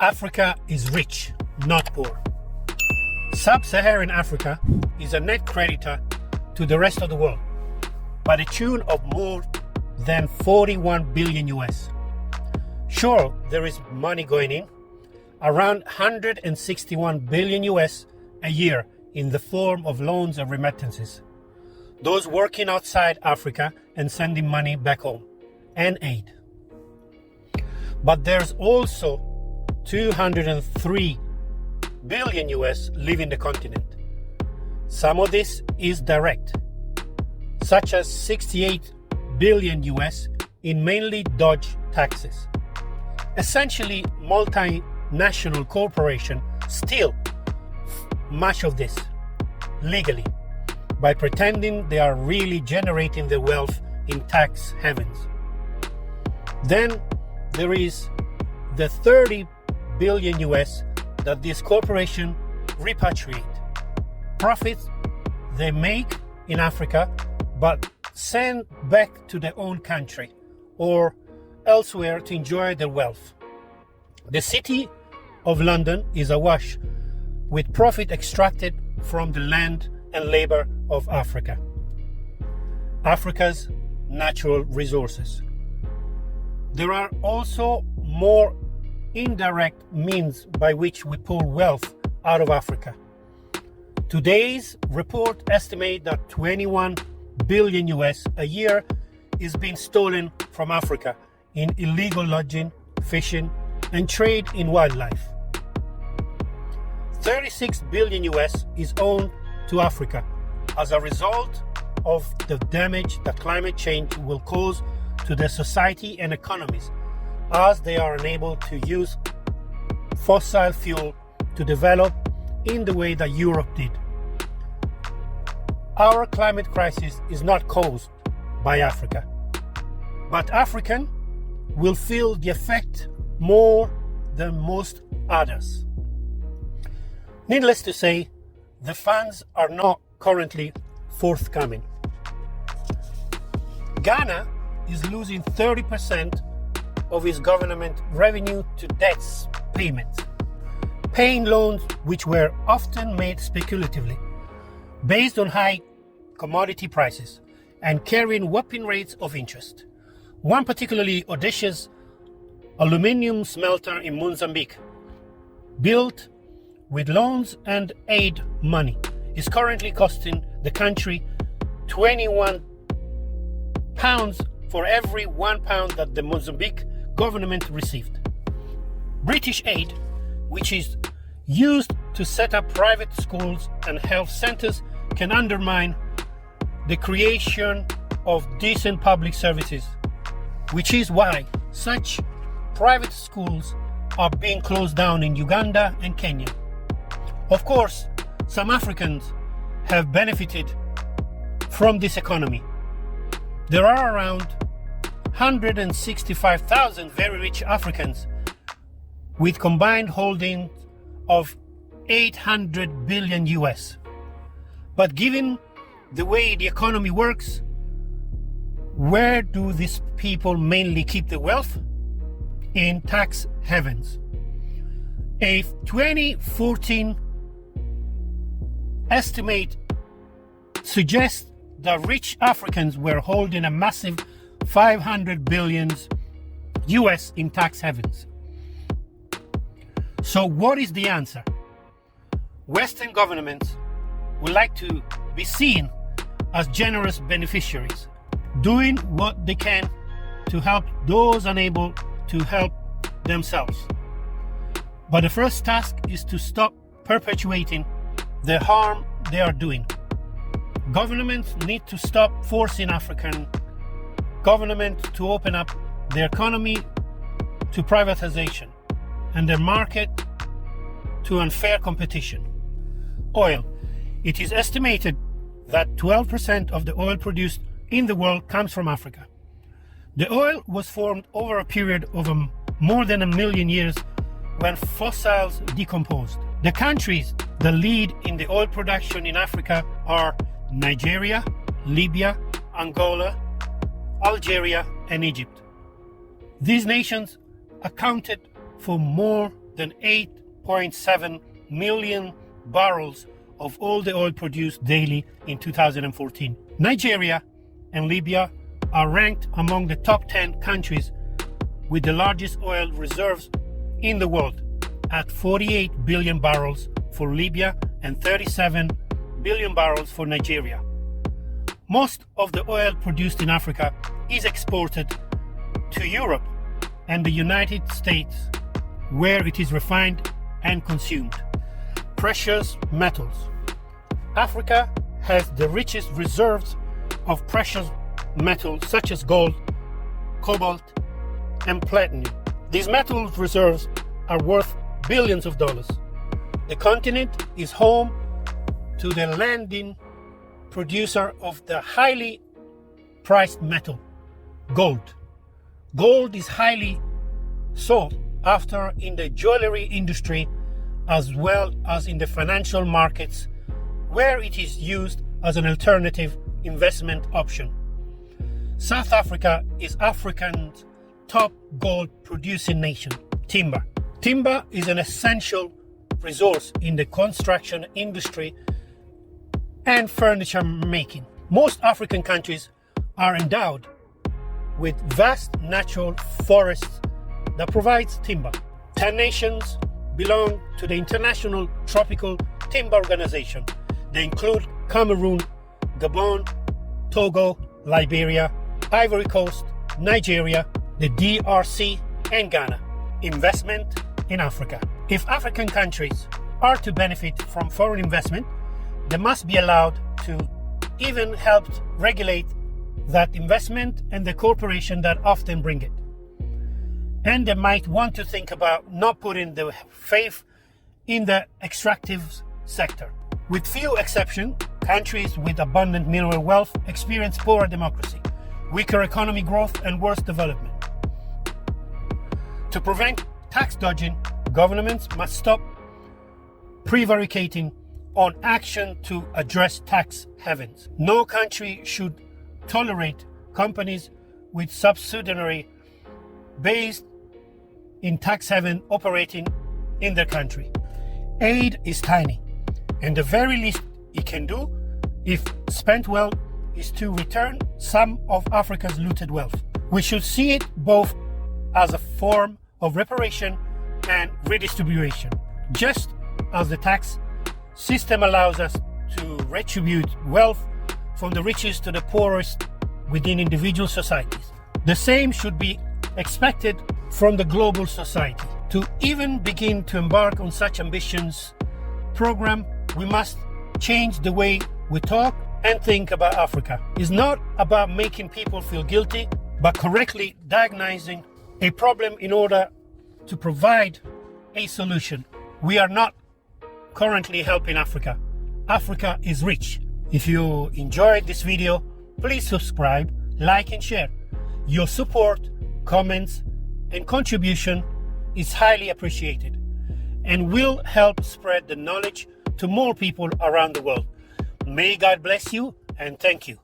Africa is rich, not poor. Sub-Saharan Africa is a net creditor to the rest of the world by the tune of more than 41 billion US. Sure, there is money going in, around 161 billion US a year in the form of loans and remittances. Those working outside Africa and sending money back home, and aid. But there's also 203 billion US leaving the continent. Some of this is direct, such as 68 billion US in mainly dodge taxes. Essentially, multinational corporations steal much of this legally by pretending they are really generating their wealth in tax havens. Then there is the 30 billion US that this corporation repatriate. Profits they make in Africa but send back to their own country or elsewhere to enjoy their wealth. The city of London is awash with profit extracted from the land and labor of Africa. Africa's natural resources. There are also more indirect means by which we pull wealth out of Africa. Today's report estimates that 21 billion US a year is being stolen from Africa in illegal lodging, fishing, and trade in wildlife. 36 billion US is owed to Africa as a result of the damage that climate change will cause to their society and economies as they are unable to use fossil fuel to develop in the way that Europe did. Our climate crisis is not caused by Africa, but African will feel the effect more than most others. Needless to say, the funds are not currently forthcoming. Ghana is losing 30% of its government revenue to debts payments, paying loans which were often made speculatively, based on high commodity prices, and carrying whopping rates of interest. One particularly audacious aluminium smelter in Mozambique, built with loans and aid money, is currently costing the country 21 pounds for every 1 pound that the Mozambique government received. British aid, which is used to set up private schools and health centers, can undermine the creation of decent public services, which is why such private schools are being closed down in Uganda and Kenya. Of course, some Africans have benefited from this economy. There are around 165,000 very rich Africans with combined holdings of 800 billion US. But given the way the economy works, where do these people mainly keep the wealth? In tax havens. A 2014 estimate suggests that rich Africans were holding a massive 500 billion US in tax havens. So what is the answer? Western governments would like to be seen as generous beneficiaries, doing what they can to help those unable to help themselves. But the first task is to stop perpetuating the harm they are doing. Governments need to stop forcing African government to open up their economy to privatization and their market to unfair competition. Oil. It is estimated that 12% of the oil produced in the world comes from Africa. The oil was formed over a period of more than 1 million years when fossils decomposed. The countries that lead in the oil production in Africa are Nigeria, Libya, Angola, Algeria, and Egypt. These nations accounted for more than 8.7 million barrels of all the oil produced daily in 2014. Nigeria and Libya are ranked among the top 10 countries with the largest oil reserves in the world at 48 billion barrels for Libya and 37 billion barrels for Nigeria. Most of the oil produced in Africa is exported to Europe and the United States, where it is refined and consumed. Precious metals. Africa has the richest reserves of precious metals such as gold, cobalt, and platinum. These metal reserves are worth billions of dollars. The continent is home to the leading producer of the highly priced metal, gold. Gold is highly sought after in the jewelry industry as well as in the financial markets, where it is used as an alternative investment option. South Africa is Africa's top gold producing nation. Timber. Timber is an essential resource in the construction industry and furniture making. Most African countries are endowed with vast natural forests that provides timber. 10 nations belong to the International Tropical Timber Organization. They include Cameroon, Gabon, Togo, Liberia, Ivory Coast, Nigeria, the DRC, and Ghana. Investment in Africa. If African countries are to benefit from foreign investment, they must be allowed to even help regulate that investment and the corporation that often bring it. And they might want to think about not putting the faith in the extractive sector. With few exceptions, countries with abundant mineral wealth experience poorer democracy, weaker economic growth, and worse development. To prevent tax dodging, governments must stop prevaricating on action to address tax havens. No country should tolerate companies with subsidiary based in tax haven operating in their country. Aid is tiny, and the very least it can do, if spent well, is to return some of Africa's looted wealth. We should see it both as a form of reparation and redistribution, just as the tax system allows us to retribute wealth from the richest to the poorest within individual societies. The same should be expected from the global society. To even begin to embark on such ambitious program, we must change the way we talk and think about Africa. It's not about making people feel guilty, but correctly diagnosing a problem in order to provide a solution. We are not currently helping Africa. Africa is rich. If you enjoyed this video, please subscribe, like, and share. Your support, comments, and contribution is highly appreciated and will help spread the knowledge to more people around the world. May God bless you, and thank you.